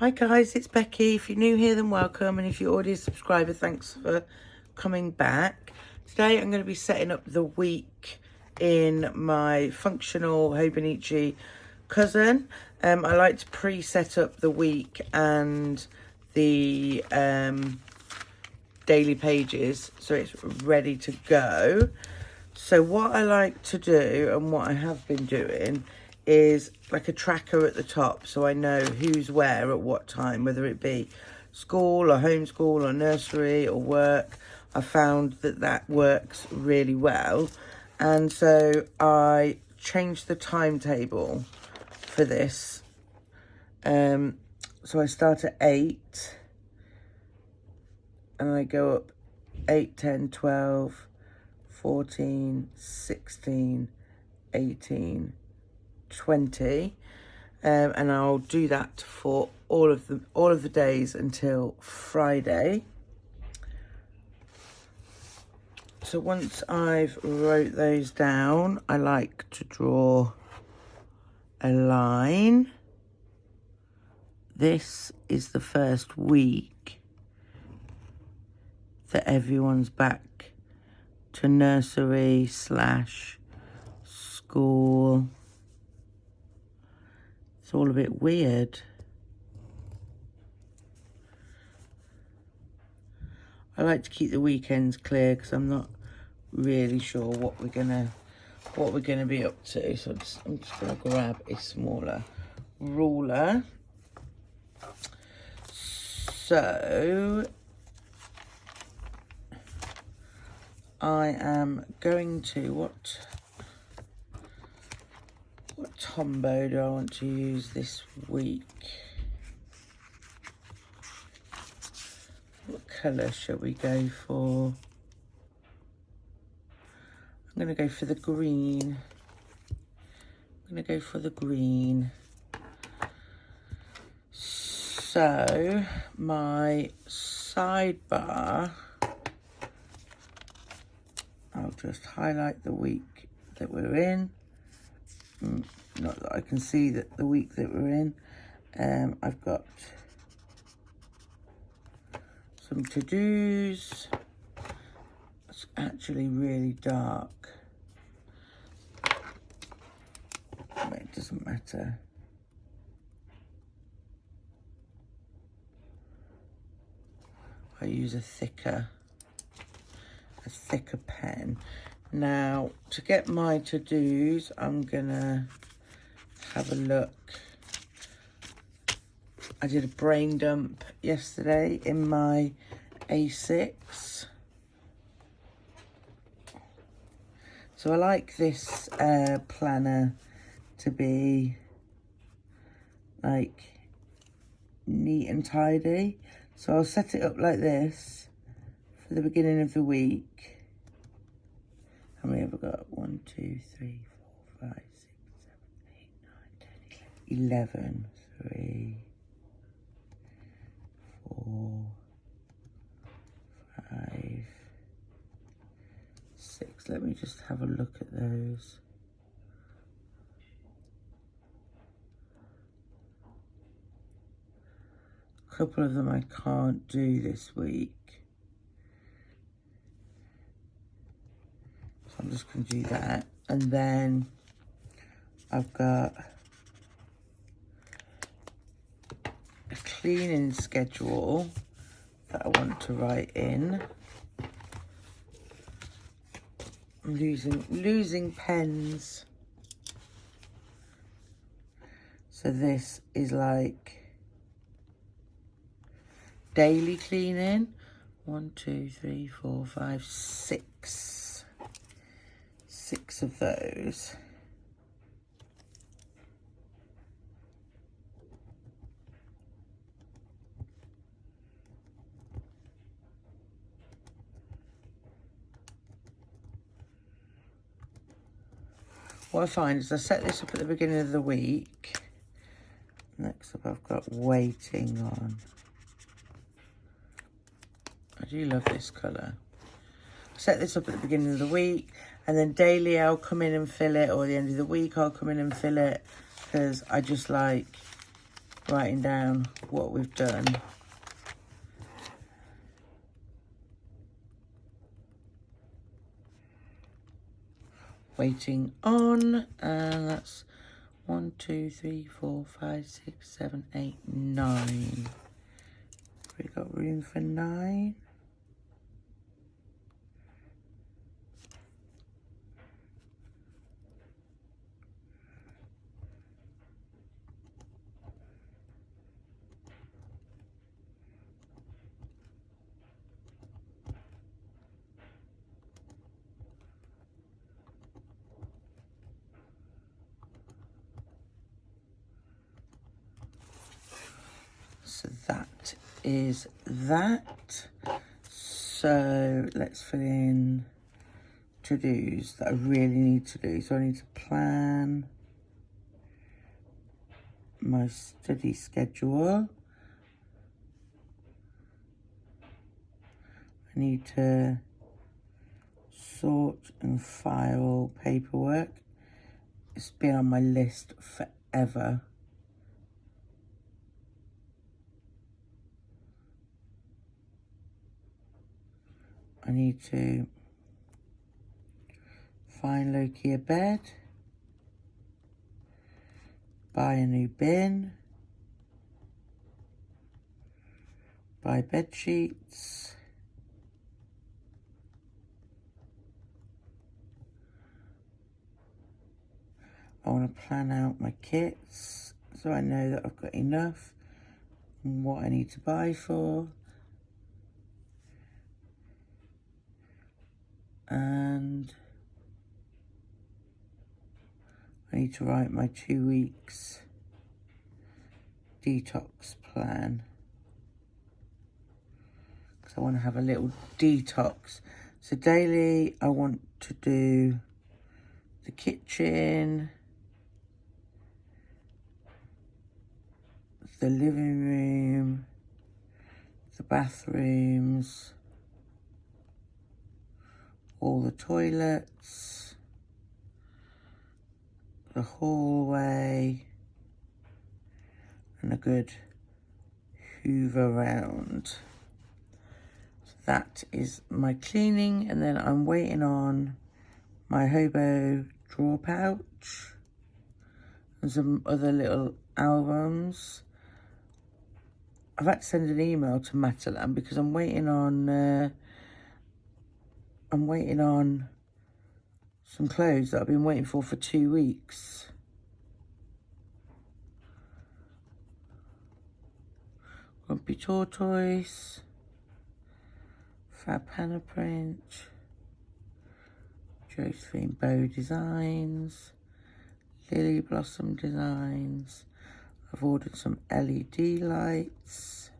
Hi guys, it's Becky. If you're new here, then welcome. And if you're already a subscriber, thanks for coming back. Today I'm going to be setting up the week in my functional Hobonichi Cousin. I like to pre-set up the week and the daily pages so it's ready to go. So what I like to do, and what I have been doing, is like a tracker at the top, so I know who's where at what time, whether it be school or homeschool or nursery or work. I found that that works really well, and so I changed the timetable for this. So I start at 8 and I go up 8, 10, 12, 14, 16, 18, 20, and I'll do that for all of the days until Friday. So once I've wrote those down, I like to draw a line. This is the first week that everyone's back to nursery / school. It's all a bit weird. I like to keep the weekends clear because I'm not really sure what we're gonna be up to. So I'm just gonna grab a smaller ruler. So I am going to, what Tombow do I want to use this week? What colour shall we go for? I'm going to go for the green. So my sidebar, I'll just highlight the week that we're in. Not that I can see that the week that we're in. I've got some to-dos. It's actually really dark. But it doesn't matter. I use a thicker pen. Now, to get my to-dos, I'm gonna have a look. I did a brain dump yesterday in my A6. So I like this planner to be like neat and tidy. So I'll set it up like this for the beginning of the week. How many have I got? 1, 2, 3, 4, 5, 6, 7, 8, 9, 10, 11. 3, 4, 5, 6. Let me just have a look at those. A couple of them I can't do this week. So I'm just going to do that. And then I've got a cleaning schedule that I want to write in. I'm losing pens. So this is like daily cleaning. 1, 2, 3, 4, 5, 6. 6 of those. What I find is I set this up at the beginning of the week. Next up I've got waiting on. I do love this colour. Set this up at the beginning of the week, and then daily I'll come in and fill it, or the end of the week I'll come in and fill it, because I just like writing down what we've done. Waiting on, and that's 1, 2, 3, 4, 5, 6, 7, 8, 9. We got room for 9. So that is that. So let's fill in to-dos that I really need to do. So I need to plan my study schedule. I need to sort and file paperwork. It's been on my list forever. I need to find Loki a bed, buy a new bin, buy bed sheets, I want to plan out my kits so I know that I've got enough and what I need to buy for. And I need to write my 2 weeks detox plan, because I want to have a little detox. So daily I want to do the kitchen, the living room, the bathrooms, all the toilets, the hallway, and a good hoover round. So that is my cleaning, and then I'm waiting on my hobo drawer pouch and some other little albums. I've had to send an email to Matalan because I'm waiting on some clothes that I've been waiting for 2 weeks. Grumpy Tortoise, Fab Panna Print, Josephine Bow Designs, Lily Blossom Designs. I've ordered some LED lights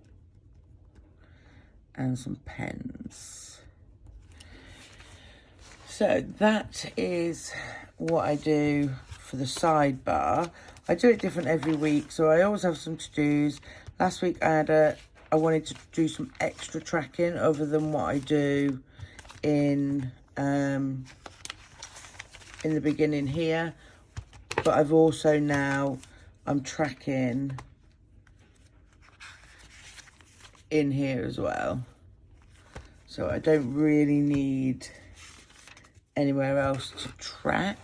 and some pens. So that is what I do for the sidebar. I do it different every week, so I always have some to-dos. Last week I wanted to do some extra tracking other than what I do in the beginning here. But I've also now, I'm tracking in here as well. So I don't really need anywhere else to track.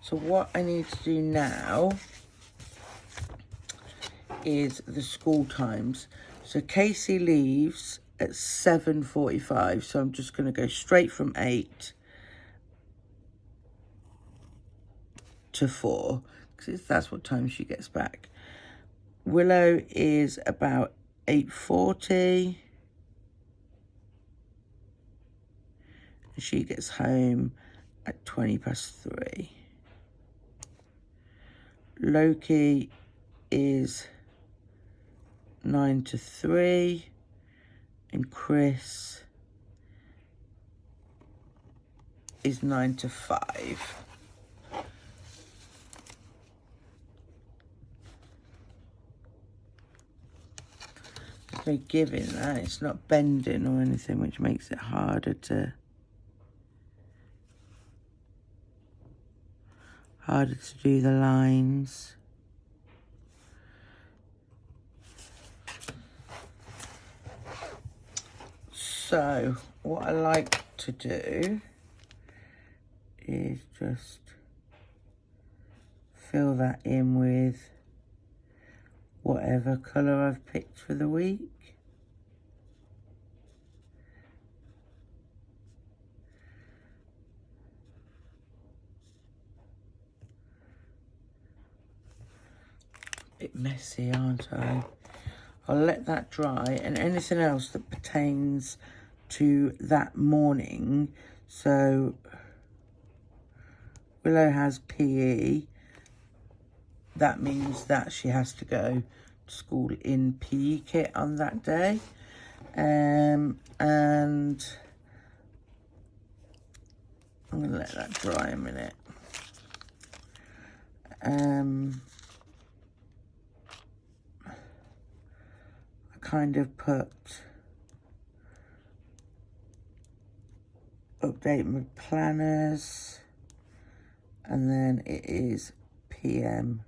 So what I need to do now is the school times. So Casey leaves at 7:45, so I'm just going to go straight from 8 to 4 because that's what time she gets back. Willow is about 8:40 and she gets home at 3:20. Loki is 9 to 3 and Chris is 9 to 5. There's no giving that, it's not bending or anything, which makes it harder to do the lines. So what I like to do is just fill that in with whatever colour I've picked for the week. Bit messy, aren't I? I'll let that dry, and anything else that pertains to that morning. So Willow has PE. That means that she has to go to school in PE kit on that day. And I'm going to let that dry a minute. I kind of put update my planners, and then it is PM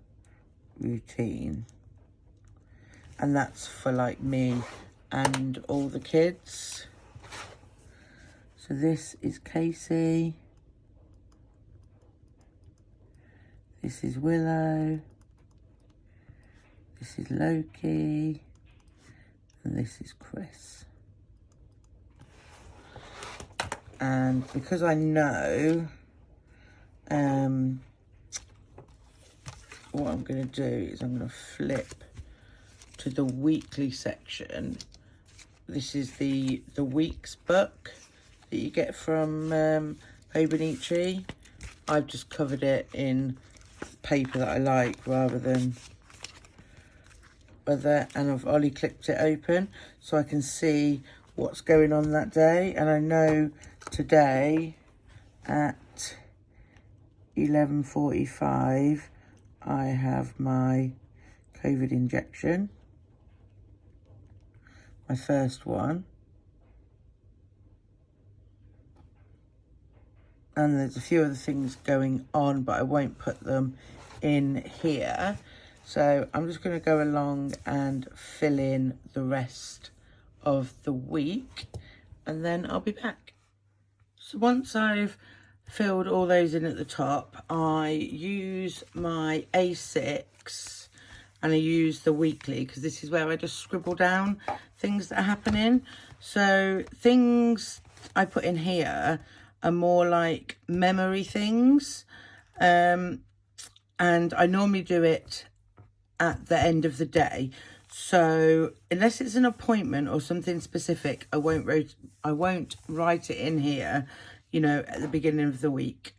routine, and that's for like me and all the kids. So this is Casey, this is Willow, this is Loki, and this is Chris. And because I know what I'm going to do is I'm going to flip to the weekly section. This is the week's book that you get from Hobonichi. I've just covered it in paper that I like rather than other, and I've only clipped it open so I can see what's going on that day. And I know today at 11:45 I have my COVID injection, my first one, and there's a few other things going on, but I won't put them in here. So I'm just going to go along and fill in the rest of the week, and then I'll be back. So once I've filled all those in at the top, I use my A6 and I use the weekly, because this is where I just scribble down things that are happening. So things I put in here are more like memory things, and I normally do it at the end of the day. So unless it's an appointment or something specific, I won't write it in here, you know, at the beginning of the week,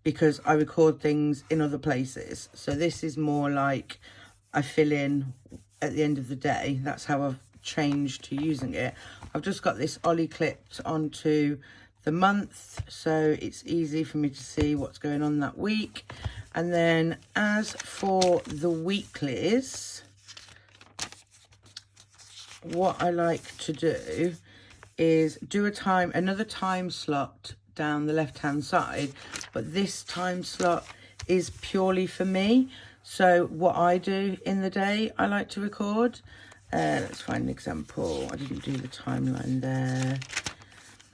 because I record things in other places. So this is more like I fill in at the end of the day. That's how I've changed to using it. I've just got this ollie clipped onto the month, so it's easy for me to see what's going on that week. And then as for the weeklies, what I like to do is do another time slot down the left hand side, but this time slot is purely for me. So what I do in the day, I like to record. Let's find an example. I didn't do the timeline there.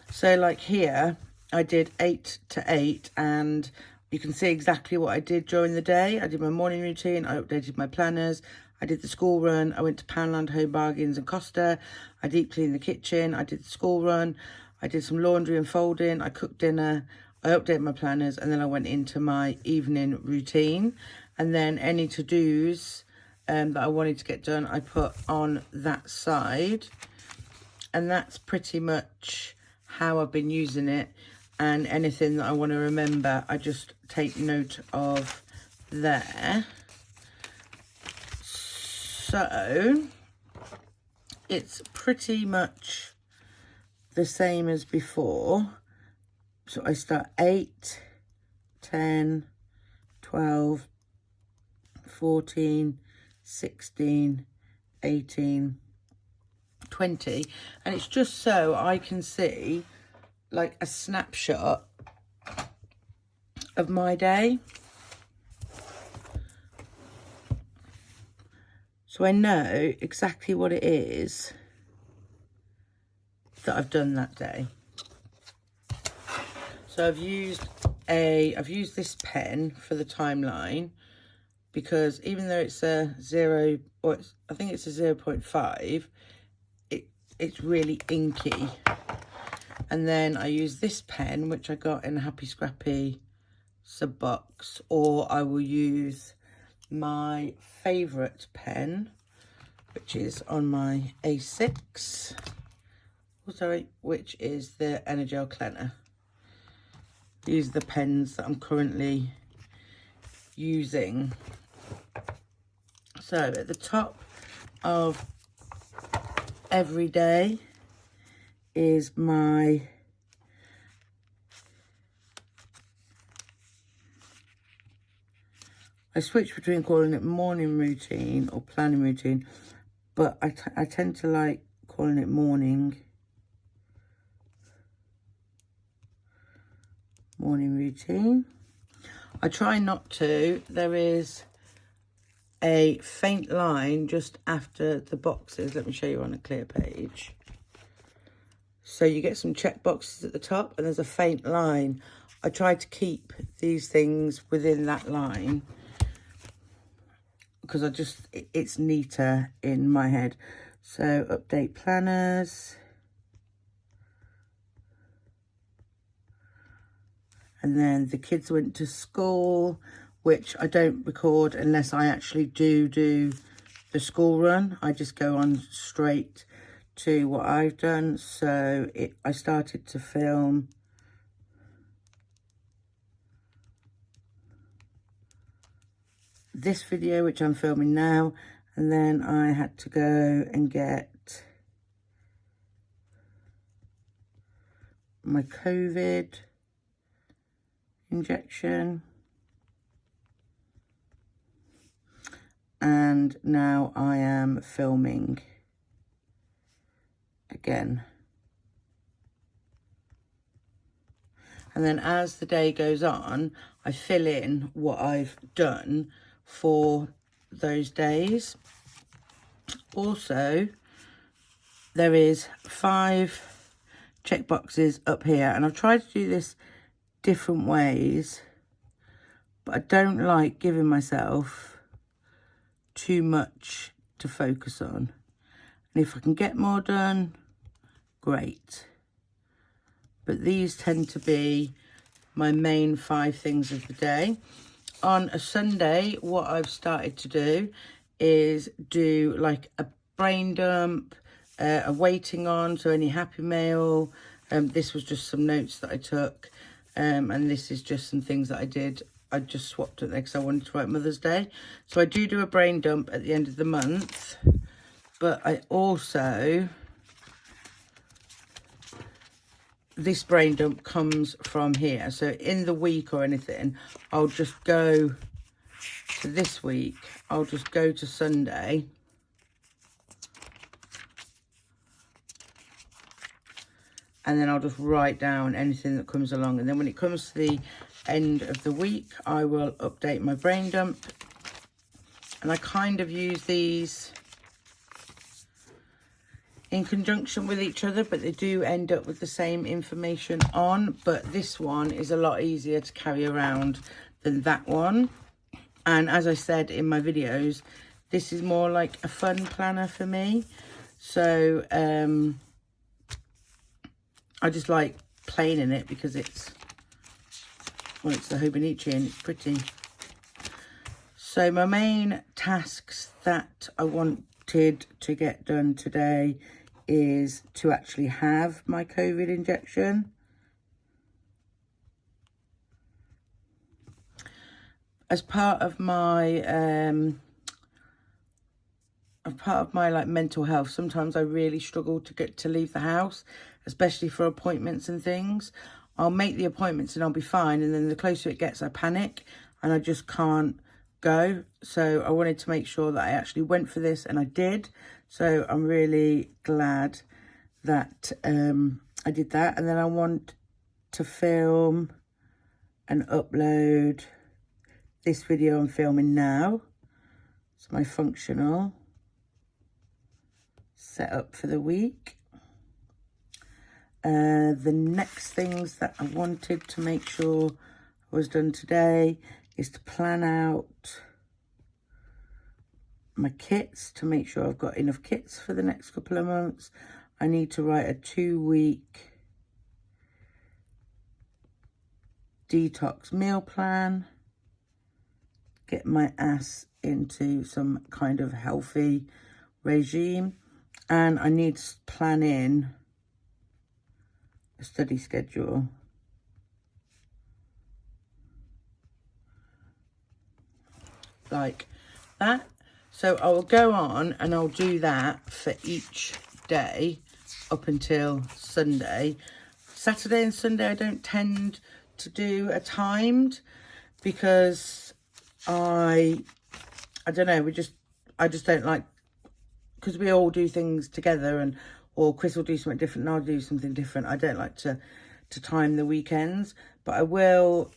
So like here, I did 8 to 8, and you can see exactly what I did during the day. I did my morning routine, I updated my planners, I did the school run, I went to Poundland, Home Bargains and Costa, I deep cleaned the kitchen, I did the school run, I did some laundry and folding, I cooked dinner, I updated my planners, and then I went into my evening routine. And then any to-dos that I wanted to get done, I put on that side. And that's pretty much how I've been using it. And anything that I want to remember, I just take note of there. So it's pretty much the same as before. So I start 8, 10, 12, 14, 16, 18, 20. And it's just so I can see like a snapshot of my day. So I know exactly what it is that I've done that day. So I've used this pen for the timeline, because even though it's a 0, or I think it's a 0.5, it's really inky. And then I use this pen, which I got in a Happy Scrappy sub box, or I will use my favourite pen, which is on my A6, which is the Energel Cleaner. These are the pens that I'm currently using. So at the top of every day is my I switch between calling it morning routine or planning routine, but I tend to like calling it morning routine. I try not to. There is a faint line just after the boxes. Let me show you on a clear page. So you get some check boxes at the top and there's a faint line. I try to keep these things within that line because it's neater in my head. So update planners. And then the kids went to school, which I don't record unless I actually do the school run. I just go on straight to what I've done. So I started to film this video, which I'm filming now, and then I had to go and get my COVID injection, and now I am filming again. And then as the day goes on, I fill in what I've done for those days. Also, there is 5 check boxes up here, and I've tried to do this different ways, but I don't like giving myself too much to focus on. And if I can get more done, great. But these tend to be my main 5 things of the day. On a Sunday, what I've started to do is do like a brain dump, a waiting on, so any happy mail. This was just some notes that I took. And this is just some things that I did. I just swapped it there because I wanted to write Mother's Day. So I do a brain dump at the end of the month. But I also... this brain dump comes from here. So in the week or anything, I'll just go to this week. I'll just go to Sunday. And then I'll just write down anything that comes along. And then when it comes to the end of the week, I will update my brain dump. And I kind of use these in conjunction with each other, but they do end up with the same information on. But this one is a lot easier to carry around than that one. And as I said in my videos, this is more like a fun planner for me. So, I just like playing in it because it's the Hobonichi and it's pretty. So my main tasks that I wanted to get done today is to actually have my COVID injection. As part of my like mental health, sometimes I really struggle to leave the house, especially for appointments and things. I'll make the appointments and I'll be fine, and then the closer it gets I panic and I just can't go. So I wanted to make sure that I actually went for this, and I did. So I'm really glad that I did that. And then I want to film and upload this video I'm filming now. It's my functional setup for the week. The next things that I wanted to make sure was done today is to plan out my kits to make sure I've got enough kits for the next couple of months. I need to write a 2-week detox meal plan, get my ass into some kind of healthy regime, and I need to plan in a study schedule. Like that. So I will go on and I'll do that for each day up until Sunday. Saturday and Sunday I don't tend to do a timed because I don't know, I just don't like, because we all do things together, and or Chris will do something different and I'll do something different. I don't like to time the weekends, but I will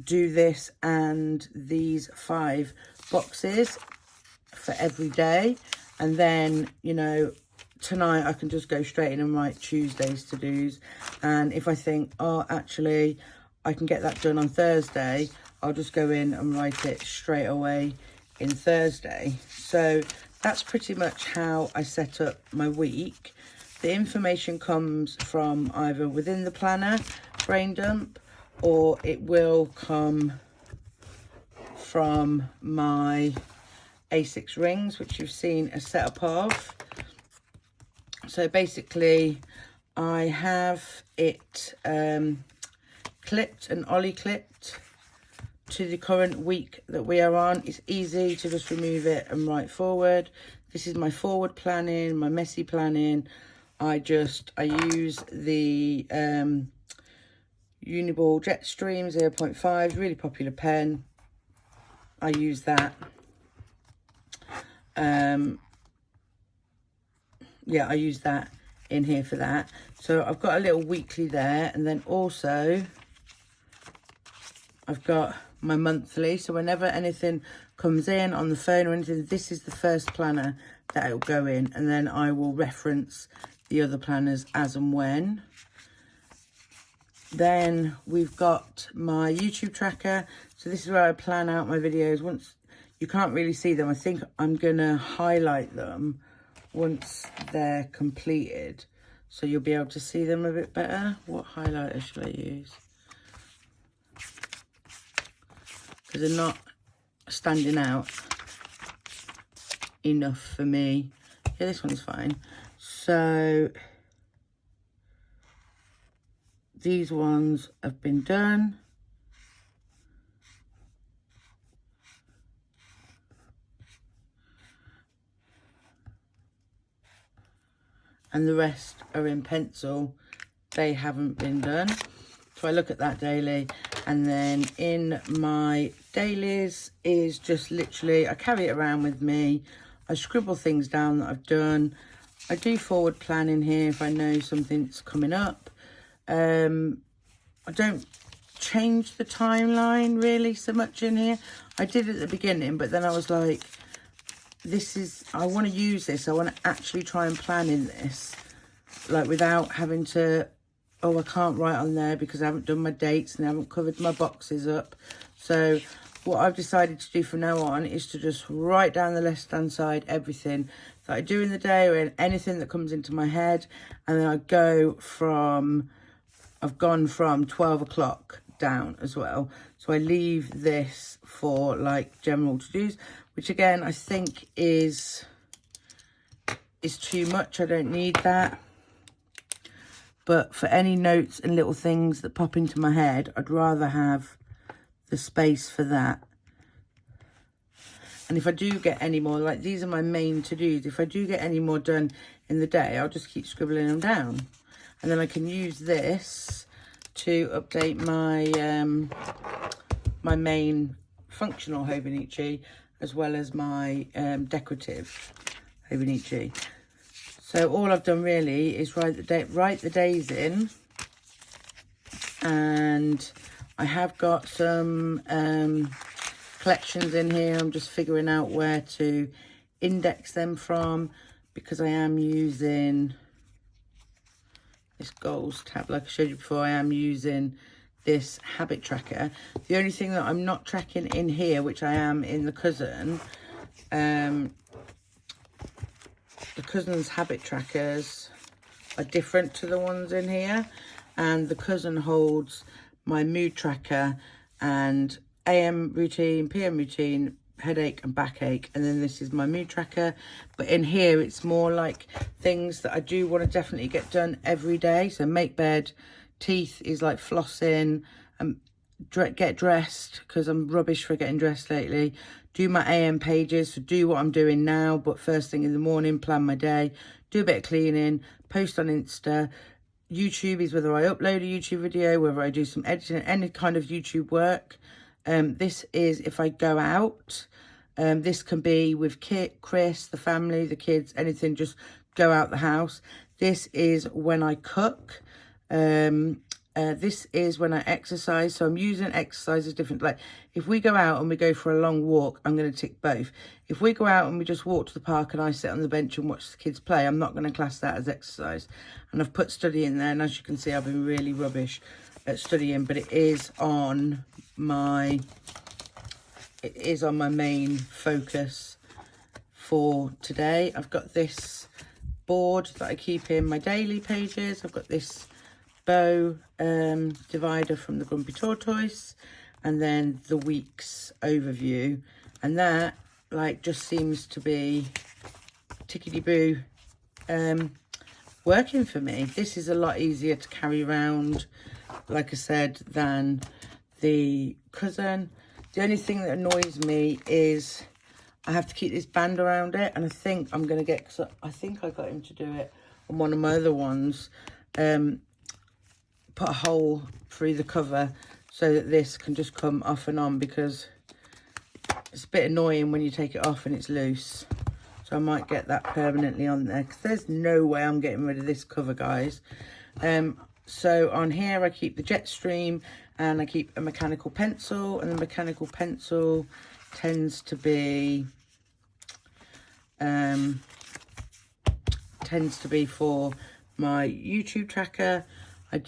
do this and these 5 boxes for every day, and then, you know, tonight I can just go straight in and write Tuesday's to-dos, and if I think, oh, actually I can get that done on Thursday, I'll just go in and write it straight away in Thursday. So that's pretty much how I set up my week. The information comes from either within the planner, brain dump, or it will come from my A6 rings, which you've seen a setup of. So basically I have it clipped and ollie clipped to the current week that we are on. It's easy to just remove it and write forward. This is my forward planning, my messy planning. I use the Uniball Jetstream 0.5, really popular pen. I use that. Yeah, I use that in here for that. So I've got a little weekly there, and then also I've got my monthly. So whenever anything comes in on the phone or anything, this is the first planner that it will go in, and then I will reference the other planners as and when. Then we've got my YouTube tracker. So this is where I plan out my videos. Once you can't really see them, I think I'm gonna highlight them once they're completed, so you'll be able to see them a bit better. What highlighter should I use? Because they're not standing out enough for me. Yeah, this one's fine. So these ones have been done. And the rest are in pencil. They haven't been done. So I look at that daily. And then in my dailies is just literally, I carry it around with me. I scribble things down that I've done. I do forward planning here if I know something's coming up. I don't change the timeline really so much in here. I did at the beginning, but then I was like, I want to use this. I want to actually try and plan in this, like without having to, oh, I can't write on there because I haven't done my dates and I haven't covered my boxes up. So what I've decided to do from now on is to just write down the left-hand side everything that I do in the day or anything that comes into my head. And then I've gone from 12 o'clock down as well. So I leave this for like general to-dos, which again, I think is too much. I don't need that. But for any notes and little things that pop into my head, I'd rather have the space for that. And if I do get any more, like these are my main to-dos, if I do get any more done in the day, I'll just keep scribbling them down. And then I can use this to update my my main functional Hobonichi, as well as my decorative Hobonichi. So all I've done really is write the days in, and I have got some collections in here. I'm just figuring out where to index them from, because I am using this goals tab. Like I showed you before, I am using this habit tracker. The only thing that I'm not tracking in here, which I am in the Cousin, the Cousin's habit trackers are different to the ones in here, and the Cousin holds my mood tracker and AM routine, PM routine, headache and backache, and then this is my mood tracker. But in here it's more like things that I do want to definitely get done every day. So make bed, teeth is like flossing, get dressed because I'm rubbish for getting dressed lately, do my AM pages, so do what I'm doing now but first thing in the morning, plan my day, do a bit of cleaning, post on Insta. YouTube is whether I upload a YouTube video, whether I do some editing, any kind of YouTube work. This is if I go out. This can be with Kit, Chris, the family, the kids, anything, just go out the house. This is when I cook. This is when I exercise. So I'm using exercise as different. Like if we go out and we go for a long walk, I'm going to tick both. If we go out and we just walk to the park and I sit on the bench and watch the kids play, I'm not going to class that as exercise. And I've put study in there, and as you can see, I've been really rubbish at studying, but it is on my main focus for today. I've got this board that I keep in my daily pages. I've got this bow divider from the Grumpy Tortoise, and then the week's overview, and that like just seems to be tickety-boo working for me. This is a lot easier to carry around, like I said, than the Cousin. The only thing that annoys me is I have to keep this band around it, and I think I'm going to get, because I think I got him to do it on one of my other ones, put a hole through the cover so that this can just come off and on, because it's a bit annoying when you take it off and it's loose. So I might get that permanently on there, because there's no way I'm getting rid of this cover, guys. So on here I keep the Jetstream, and I keep a mechanical pencil, and the mechanical pencil tends to be for my YouTube tracker. I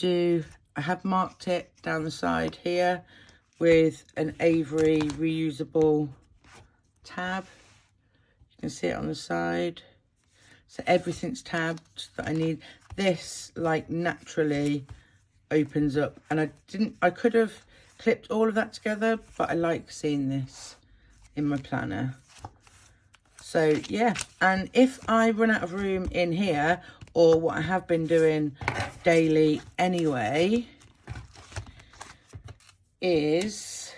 have marked it down the side here with an Avery reusable tab. You can see it on the side. So everything's tabbed that I need. This like naturally opens up, and I could have clipped all of that together, but I like seeing this in my planner. So yeah, and if I run out of room in here, or what I have been doing daily anyway is,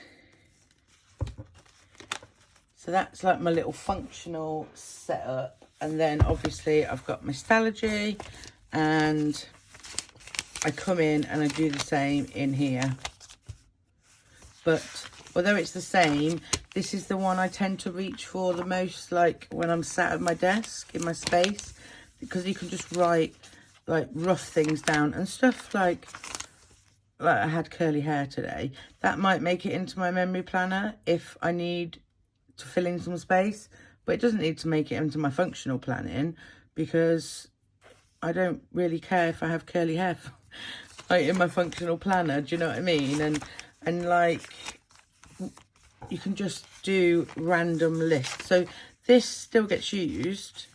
so that's like my little functional setup, and then obviously I've got my Stalogy, and I come in and I do the same in here. But although it's the same, this is the one I tend to reach for the most, like when I'm sat at my desk in my space, because you can just write like rough things down and stuff like I had curly hair today. That might make it into my memory planner if I need to fill in some space, but it doesn't need to make it into my functional planning, because I don't really care if I have curly hair like in my functional planner. Do you know what I mean? And like you can just do random lists. So this still gets used,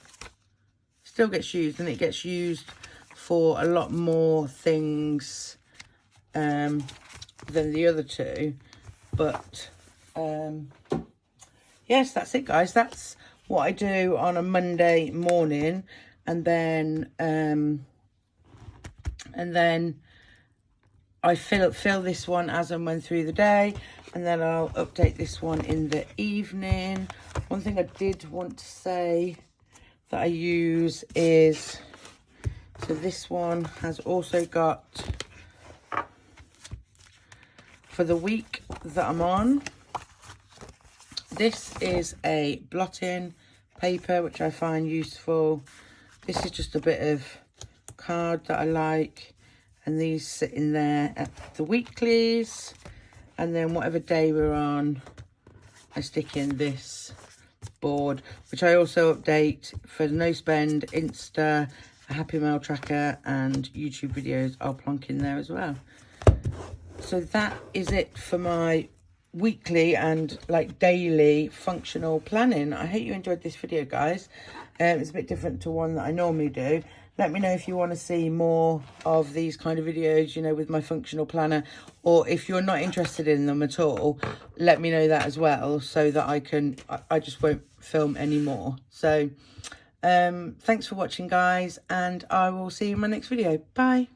and it gets used for a lot more things than the other two. But yes, that's it, guys. That's what I do on a Monday morning, and then I fill this one as and when through the day, and then I'll update this one in the evening. One thing I did want to say that I use is, so this one has also got, for the week that I'm on, this is a blotting paper, which I find useful. This is just a bit of card that I like, and these sit in there at the Weeklies, and then whatever day we're on, I stick in this board, which I also update for No Spend, Insta, a Happy Mail tracker and YouTube videos I'll plonk in there as well. So that is it for my weekly and like daily functional planning. I hope you enjoyed this video, guys. It's a bit different to one that I normally do. Let me know if you want to see more of these kind of videos, you know, with my functional planner, or if you're not interested in them at all, let me know that as well, so that I just won't film anymore. So thanks for watching, guys, and I will see you in my next video. Bye.